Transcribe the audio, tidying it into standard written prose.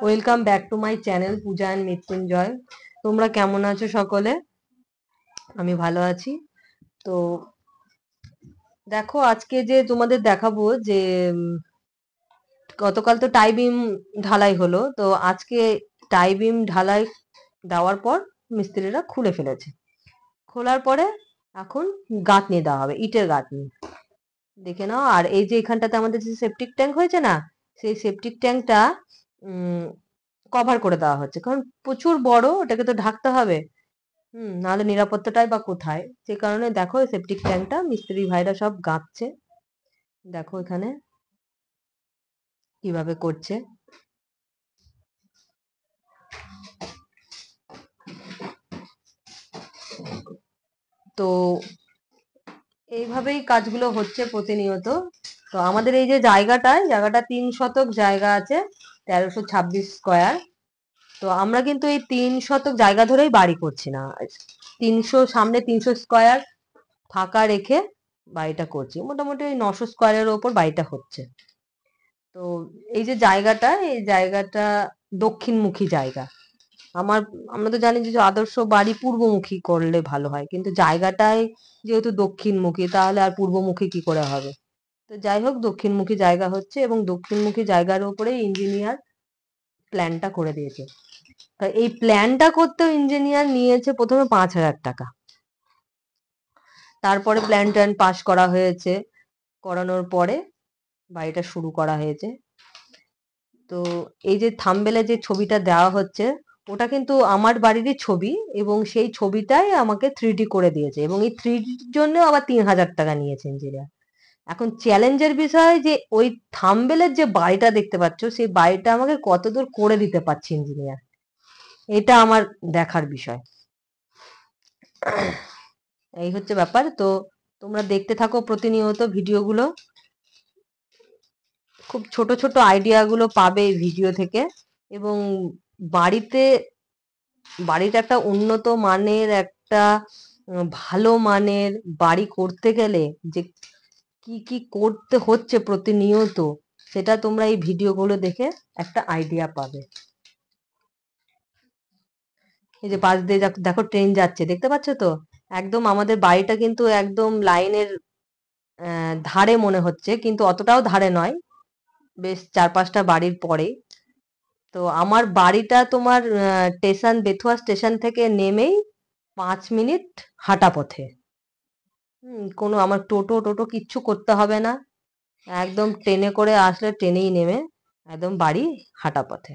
Welcome back to my channel Puja and Mrityunjay. তোমরা কেমন আছো সকলে? আমি ভালো আছি। তো দেখো, আজকে যে তোমাদের দেখাবো যে গতকাল তো টাই বিম ঢালাই হলো, তো আজকে টাই বিম ঢালাই দেওয়ার পর মিস্ত্রিরা খুলে ফেলেছে। খোলার পরে এখন গাঁথনি দেওয়া হবে, ইটের গাঁথনি। দেখে নাও। আর এই যে এখানটাতে আমাদের যে সেপটিক ট্যাঙ্ক হয়েছে না, সেই সেপটিক ট্যাঙ্কটা কভার করে দেওয়া হচ্ছে, কারণ প্রচুর বড়, ওটাকে তো ঢাকতে হবে। নাহলে নিরাপত্তাটাই বা কোথায়? সে কারণে দেখো সেপটিক ট্যাঙ্কটা মিস্ত্রি ভাইরা সব গাঁথছে। দেখো এখানে কিভাবে করছে। তো এইভাবেই কাজগুলো হচ্ছে প্রতিনিয়ত। তো আমাদের এই যে জায়গাটা 3 শতক জায়গা আছে, 1326 স্কোয়ার। তো আমরা কিন্তু এই 3 শতক জায়গা ধরেই বাড়ি করছি না, 300 স্কোয়ার ফাঁকা রেখে বাড়িটা করছি। মোটামুটি ওই 900 স্কোয়ারের ওপর বাড়িটা হচ্ছে। তো এই যে এই জায়গাটা দক্ষিণমুখী জায়গা। আমার আমরা তো জানি যে আদর্শ বাড়ি পূর্বমুখী করলে ভালো হয়, কিন্তু জায়গাটাই যেহেতু দক্ষিণমুখী, তাহলে আর পূর্বমুখী কি করে হবে? তো যাই হোক, দক্ষিণমুখী জায়গা হচ্ছে এবং দক্ষিণমুখী জায়গার উপরে ইঞ্জিনিয়ার প্ল্যানটা করে দিয়েছে। তা এই প্ল্যানটা করতেও ইঞ্জিনিয়ার নিয়েছে প্রথমে 5,000 টাকা। তারপরে প্ল্যান ট্যান পাস করা হয়েছে, করানোর পরে বাড়িটা শুরু করা হয়েছে। তো এই যে থাম্বনেলে যে ছবিটা দেওয়া হচ্ছে, ওটা কিন্তু আমার বাড়িরই ছবি, এবং সেই ছবিটাই আমাকে 3D করে দিয়েছে, এবং এই 3Dর জন্য আবার 3,000 টাকা নিয়েছে ইঞ্জিনিয়ার। এখন চ্যালেঞ্জের বিষয় যে ওই থাম্বনেলের যে বাড়িটা দেখতে পাচ্ছ, সেই বাড়িটা আমাকে কতদূর করে দিতে পারছে ইঞ্জিনিয়ার, এটা আমার দেখার বিষয়। এই হচ্ছে ব্যাপার। তো তোমরা দেখতে থাকো প্রতিনিয়ত ভিডিওগুলো, খুব ছোট ছোট আইডিয়াগুলো পাবে এই ভিডিও থেকে। এবং বাড়িতে বাড়িটা একটা উন্নত মানের, একটা ভালো মানের বাড়ি করতে গেলে যে কি কি করতে হচ্ছে প্রতিনিয়ত, সেটা তোমরা এই ভিডিওগুলো দেখে একটা আইডিয়া পাবে। এই যে পাশ দিয়ে দেখো ট্রেন যাচ্ছে, দেখতে পাচ্ছ তো? একদম আমাদের বাড়িটা কিন্তু একদম লাইনের ধারে মনে হচ্ছে, কিন্তু অতটাও ধারে নয়, বেশ 4-5টা বাড়ির পরে। তো আমার বাড়িটা তোমার বেথুয়া স্টেশন থেকে নেমেই 5 মিনিট হাঁটা পথে। কোনো আমার টোটো টোটো কিচ্ছু করতে হবে না, একদম ট্রেনে করে আসলে ট্রেনেই নেমে একদম বাড়ি হাঁটা পথে।